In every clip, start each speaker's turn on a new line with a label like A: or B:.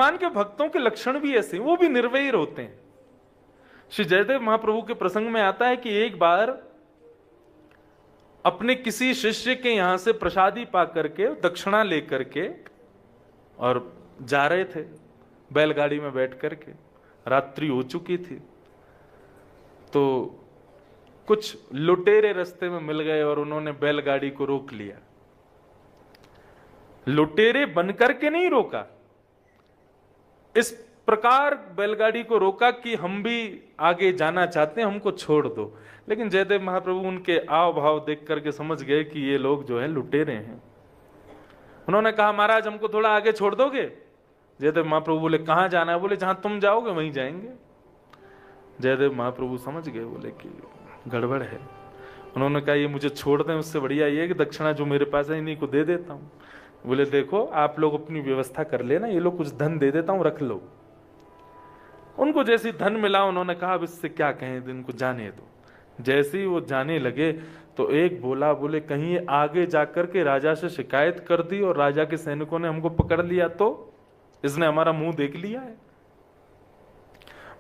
A: भगवान के भक्तों के लक्षण भी ऐसे, वो भी निर्वैर होते हैं। श्री जयदेव महाप्रभु के प्रसंग में आता है कि एक बार अपने किसी शिष्य के यहां से प्रसादी पा करके, दक्षिणा लेकर के और जा रहे थे बैलगाड़ी में बैठ करके, रात्रि हो चुकी थी, तो कुछ लुटेरे रास्ते में मिल गए और उन्होंने बैलगाड़ी को रोक लिया। लुटेरे बनकर के नहीं रोका, इस प्रकार बैलगाड़ी को रोका कि हम भी आगे जाना चाहते हैं, हमको छोड़ दो। लेकिन जयदेव महाप्रभु उनके आव भाव देख करके समझ गए कि ये लोग जो है लुटेरे हैं। उन्होंने कहा, महाराज हमको थोड़ा आगे छोड़ दोगे? जयदेव महाप्रभु बोले, कहां जाना है? बोले, जहां तुम जाओगे वहीं जाएंगे। जयदेव महाप्रभु समझ गए, बोले कि गड़बड़ है। उन्होंने कहा, ये मुझे छोड़ दें, उससे बढ़िया ये कि दक्षिणा जो मेरे पास है इन्हीं को दे देता हूं। बोले, देखो आप लोग अपनी व्यवस्था कर लेना, ये लोग कुछ धन दे देता हूं, रख लो। उनको जैसी धन मिला, उन्होंने कहा अब इससे क्या कहें, इनको जाने दो। जैसे ही वो जाने लगे तो एक बोला, बोले कहीं ये आगे जाकर के राजा से शिकायत कर दी और राजा के सैनिकों ने हमको पकड़ लिया तो इसने हमारा मुंह देख लिया है।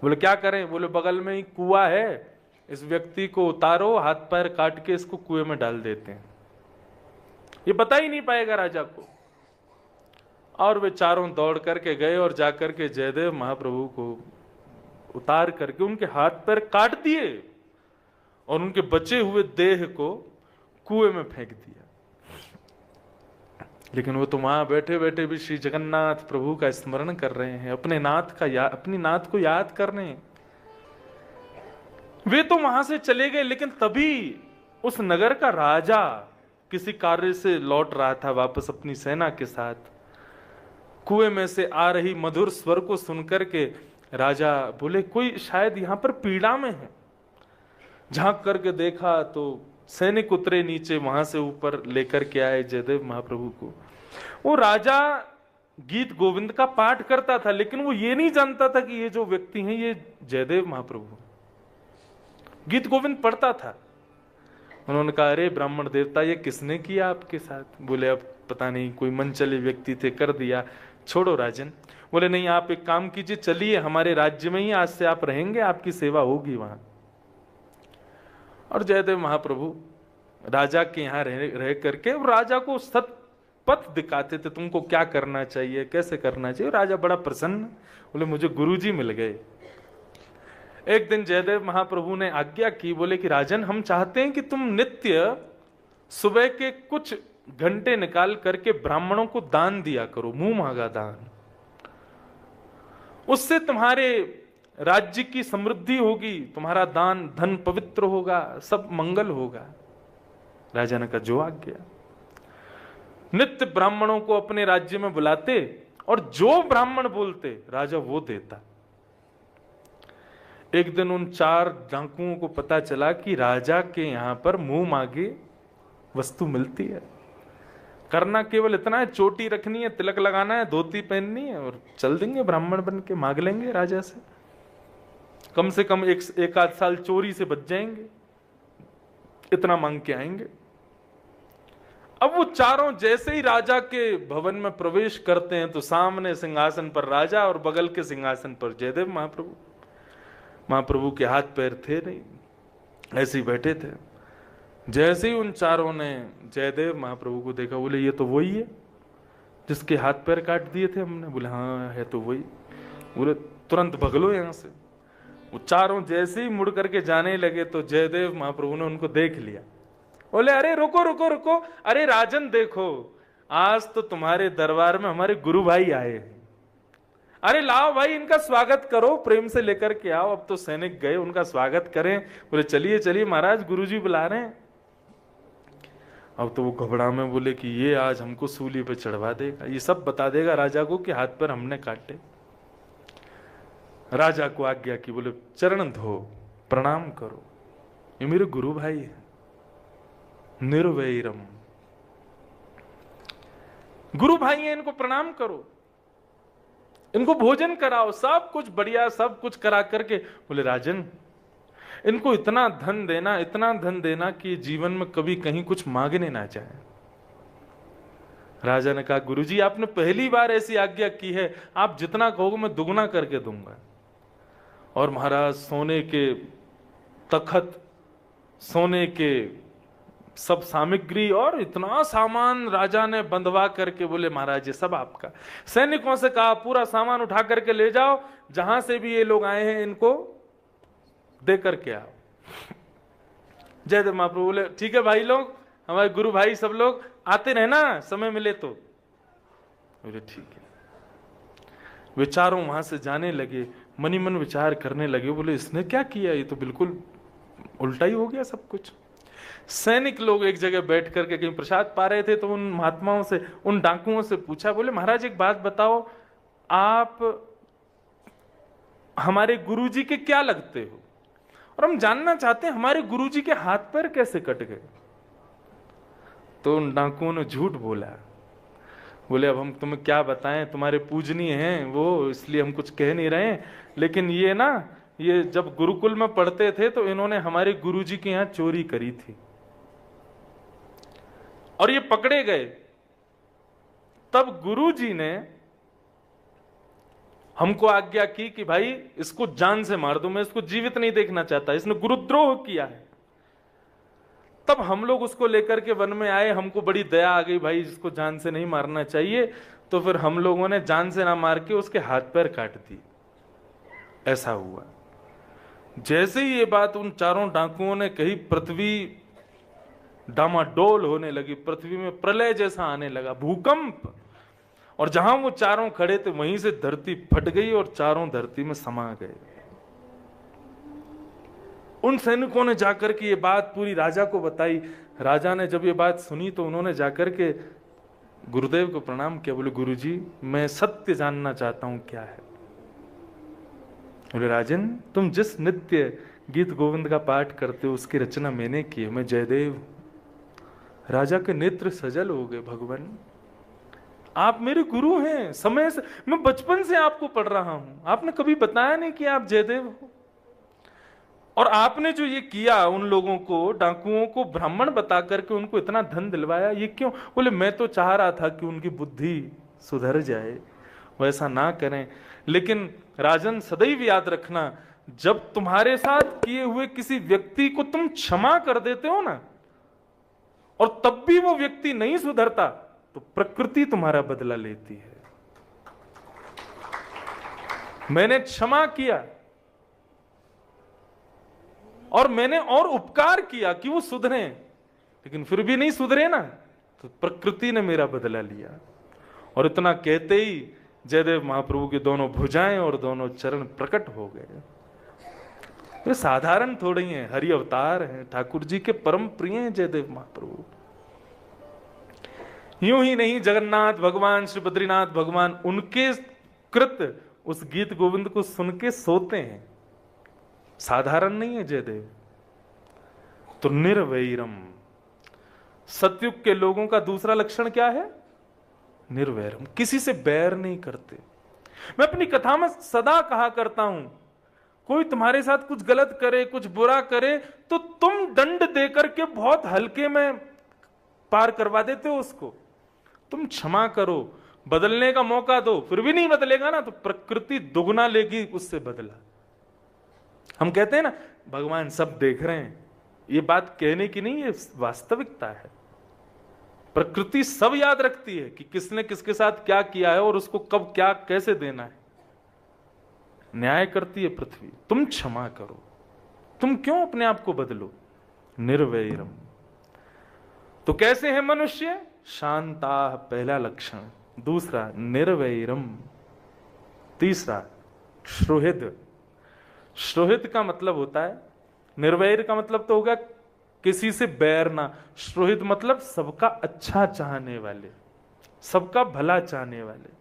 A: बोले क्या करें? बोले बगल में ही कुआं है, इस व्यक्ति को उतारो, हाथ पैर काट के इसको कुएं में डाल देते हैं, ये पता ही नहीं पाएगा राजा को। और वे चारों दौड़ करके गए और जाकर के जयदेव महाप्रभु को उतार करके उनके हाथ पैर काट दिए और उनके बचे हुए देह को कुएं में फेंक दिया। लेकिन वो तो वहां बैठे बैठे भी श्री जगन्नाथ प्रभु का स्मरण कर रहे हैं, अपने नाथ का अपनी नाथ को याद कर रहे हैं। वे तो वहां से चले गए, लेकिन तभी उस नगर का राजा किसी कार्य से लौट रहा था वापस अपनी सेना के साथ। कुएं में से आ रही मधुर स्वर को सुनकर के राजा बोले, कोई शायद यहां पर पीड़ा में है। झांक करके देखा तो सैनिक उतरे नीचे, वहां से ऊपर लेकर के आए जयदेव महाप्रभु को। वो राजा गीत गोविंद का पाठ करता था, लेकिन वो ये नहीं जानता था कि ये जो व्यक्ति हैं ये जयदेव महाप्रभु। गीत गोविंद पढ़ता था। उन्होंने कहा, अरे ब्राह्मण देवता, ये किसने किया आपके साथ? बोले, अब पता नहीं, कोई मनचले व्यक्ति थे, कर दिया, छोड़ो राजन। बोले, नहीं आप एक काम कीजिए, चलिए हमारे राज्य में ही आज से आप रहेंगे, आपकी सेवा होगी वहां। और जयदेव महाप्रभु राजा के यहाँ रह करके राजा को सत पथ दिखाते थे, तुमको क्या करना चाहिए, कैसे करना चाहिए। राजा बड़ा प्रसन्न, बोले मुझे गुरुजी मिल गए। एक दिन जयदेव महाप्रभु ने आज्ञा की, बोले कि राजन हम चाहते हैं कि तुम नित्य सुबह के कुछ घंटे निकाल करके ब्राह्मणों को दान दिया करो, मुंह मांगा दान। उससे तुम्हारे राज्य की समृद्धि होगी, तुम्हारा दान धन पवित्र होगा, सब मंगल होगा। राजा ने कहा, जो आज्ञा। नित्य ब्राह्मणों को अपने राज्य में बुलाते और जो ब्राह्मण बोलते राजा वो देता। एक दिन उन 4 डाकुओं को पता चला कि राजा के यहां पर मुंह मांगे वस्तु मिलती है। करना केवल इतना है, चोटी रखनी है, तिलक लगाना है, धोती पहननी है और चल देंगे ब्राह्मण बन के, मांग लेंगे राजा से। कम से कम एक आध साल चोरी से बच जाएंगे, इतना मांग के आएंगे। अब वो चारों जैसे ही राजा के भवन में प्रवेश करते हैं तो सामने सिंहासन पर राजा और बगल के सिंहासन पर जयदेव महाप्रभु। महाप्रभु के हाथ पैर थे नहीं, ऐसे ही बैठे थे। जैसे ही उन चारों ने जयदेव महाप्रभु को देखा, बोले ये तो वही है जिसके हाथ पैर काट दिए थे हमने। बोले हाँ है तो वही। बोले तुरंत भगलो यहां से। वो चारों जैसे ही मुड़ करके जाने लगे तो जयदेव महाप्रभु ने उनको देख लिया। बोले अरे रुको रुको रुको, अरे राजन देखो, आज तो तुम्हारे दरबार में हमारे गुरु भाई आए हैं। अरे लाओ भाई इनका स्वागत करो, प्रेम से लेकर के आओ। अब तो सैनिक गए, उनका स्वागत करें। बोले चलिए चलिए महाराज, गुरुजी बुला रहे हैं। अब तो वो घबरा में बोले कि ये आज हमको सूली पे चढ़वा देगा, ये सब बता देगा राजा को कि हाथ पर हमने काटे। राजा को आज्ञा की, बोले चरण धो, प्रणाम करो, ये मेरे गुरु भाई है, निर्वैरम गुरु भाई है, इनको प्रणाम करो, इनको भोजन कराओ, सब कुछ बढ़िया, सब कुछ करा करके। बोले राजन इनको इतना धन देना, इतना धन देना कि जीवन में कभी कहीं कुछ मांगने ना जाए। राजा ने कहा, गुरुजी आपने पहली बार ऐसी आज्ञा की है, आप जितना कहोगे मैं दुगना करके दूंगा। और महाराज सोने के तखत, सोने के सब सामग्री और इतना सामान राजा ने बंधवा करके बोले, महाराज ये सब आपका। सैनिकों से कहा पूरा सामान उठा करके ले जाओ, जहां से भी ये लोग आए हैं इनको दे करके आओ। जयदेव महाप्रभु बोले, ठीक है भाई लोग, हमारे गुरु भाई सब लोग आते रहना समय मिले तो। बोले ठीक है। विचारों वहां से जाने लगे, मनी मन विचार करने लगे, बोले इसने क्या किया, ये तो बिल्कुल उल्टा ही हो गया सब कुछ। सैनिक लोग एक जगह बैठ करके कहीं प्रसाद पा रहे थे, तो उन महात्माओं से, उन डाकुओं से पूछा, बोले महाराज एक बात बताओ, आप हमारे गुरुजी के क्या लगते हो, और हम जानना चाहते हैं हमारे गुरुजी के हाथ पैर कैसे कट गए। तो उन डाकुओं ने झूठ बोला, बोले अब हम तुम्हें क्या बताएं, तुम्हारे पूजनीय हैं वो, इसलिए हम कुछ कह नहीं रहे, लेकिन ये ना, ये जब गुरुकुल में पढ़ते थे तो इन्होंने हमारे गुरुजी के यहां चोरी करी थी और ये पकड़े गए। तब गुरुजी ने हमको आज्ञा की कि भाई इसको जान से मार दो, मैं इसको जीवित नहीं देखना चाहता, इसने गुरुद्रोह किया है। तब हम लोग उसको लेकर के वन में आए, हमको बड़ी दया आ गई, भाई इसको जान से नहीं मारना चाहिए, तो फिर हम लोगों ने जान से ना मार के उसके हाथ पैर काट दिए। ऐसा हुआ। जैसे ही ये बात उन चारों डाकुओं ने कही, पृथ्वी डामाडोल होने लगी, पृथ्वी में प्रलय जैसा आने लगा, भूकंप, और जहां वो चारों खड़े थे वहीं से धरती फट गई और चारों धरती में समा गए। उन सैनिकों ने जाकर के ये बात पूरी राजा को बताई। राजा ने जब ये बात सुनी तो उन्होंने जाकर के गुरुदेव को प्रणाम किया, बोले गुरुजी मैं सत्य जानना चाहता हूं क्या है। बोले राजन, तुम जिस नित्य गीत गोविंद का पाठ करते हो उसकी रचना मैंने की है, मैं जयदेव। राजा के नेत्र सजल हो गए, भगवान आप मेरे गुरु हैं, समय से मैं बचपन से आपको पढ़ रहा हूं, आपने कभी बताया नहीं कि आप जयदेव हो, और आपने जो ये किया उन लोगों को, डाकुओं को ब्राह्मण बता करके उनको इतना धन दिलवाया, ये क्यों? बोले मैं तो चाह रहा था कि उनकी बुद्धि सुधर जाए, वैसा ना करें। लेकिन राजन सदैव याद रखना, जब तुम्हारे साथ किए हुए किसी व्यक्ति को तुम क्षमा कर देते हो ना, और तब भी वो व्यक्ति नहीं सुधरता, तो प्रकृति तुम्हारा बदला लेती है। मैंने क्षमा किया और मैंने और उपकार किया कि वो सुधरे, लेकिन फिर भी नहीं सुधरे ना, तो प्रकृति ने मेरा बदला लिया। और इतना कहते ही जयदेव महाप्रभु की दोनों भुजाएं और दोनों चरण प्रकट हो गए। वे साधारण थोड़े ही हैं, हरि अवतार हैं, ठाकुर जी के परम प्रिय हैं जयदेव महाप्रभु। यूं ही नहीं, जगन्नाथ भगवान, श्री बद्रीनाथ भगवान, उनके कृत उस गीत गोविंद को सुन के सोते हैं। साधारण नहीं है जयदेव। तो निर्वैरम, सतयुग के लोगों का दूसरा लक्षण क्या है? निर्वैरम, किसी से बैर नहीं करते। मैं अपनी कथा में सदा कहा करता हूं, कोई तुम्हारे साथ कुछ गलत करे, कुछ बुरा करे, तो तुम दंड देकर के बहुत हल्के में पार करवा देते हो उसको। तुम क्षमा करो, बदलने का मौका दो, फिर भी नहीं बदलेगा ना, तो प्रकृति दुगना लेगी उससे बदला। हम कहते हैं ना भगवान सब देख रहे हैं, ये बात कहने की नहीं, ये वास्तविकता है। प्रकृति सब याद रखती है कि किसने किसके साथ क्या किया है और उसको कब क्या कैसे देना है। न्याय करती है पृथ्वी। तुम क्षमा करो, तुम क्यों अपने आप को बदलो? निर्वैरम। तो कैसे है मनुष्य? शांता, पहला लक्षण। दूसरा निर्वैरम। तीसरा श्रोहित। श्रोहित का मतलब होता है, निर्वैर का मतलब तो होगा किसी से बैर ना, श्रोहित मतलब सबका अच्छा चाहने वाले, सबका भला चाहने वाले।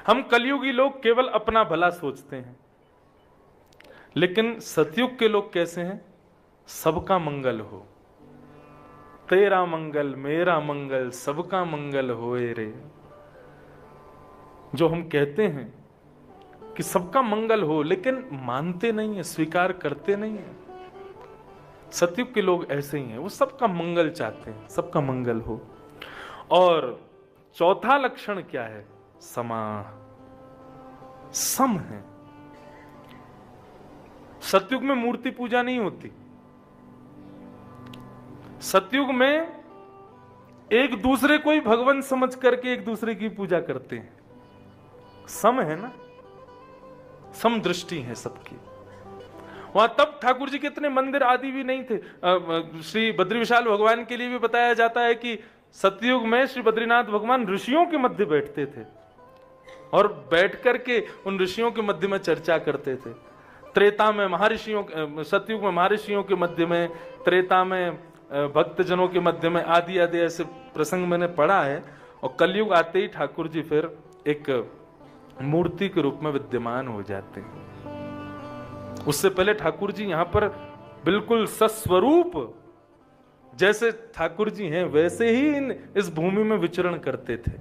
A: हम कलयुगी लोग केवल अपना भला सोचते हैं, लेकिन सतयुग के लोग कैसे हैं? सबका मंगल हो, तेरा मंगल मेरा मंगल सबका मंगल होए रे। जो हम कहते हैं कि सबका मंगल हो, लेकिन मानते नहीं है, स्वीकार करते नहीं है। सतयुग के लोग ऐसे ही हैं, वो सबका मंगल चाहते हैं, सबका मंगल हो। और चौथा लक्षण क्या है? समा, सम है। सतयुग में मूर्ति पूजा नहीं होती। सतयुग में एक दूसरे को ही भगवान समझ करके एक दूसरे की पूजा करते हैं। सम है ना, सम दृष्टि है सबकी। वहां तब ठाकुर जी के इतने मंदिर आदि भी नहीं थे। श्री बद्री विशाल भगवान के लिए भी बताया जाता है कि सतयुग में श्री बद्रीनाथ भगवान ऋषियों के मध्य बैठते थे और बैठ करके उन ऋषियों के मध्य में चर्चा करते थे। त्रेता में महर्षियों, सतयुग में महर्षियों के मध्य में, त्रेता में भक्तजनों के मध्य में, आदि आदि ऐसे प्रसंग मैंने पढ़ा है। और कलयुग आते ही ठाकुर जी फिर एक मूर्ति के रूप में विद्यमान हो जाते हैं। उससे पहले ठाकुर जी यहां पर बिल्कुल सस्वरूप, जैसे ठाकुर जी हैं वैसे ही इस भूमि में विचरण करते थे।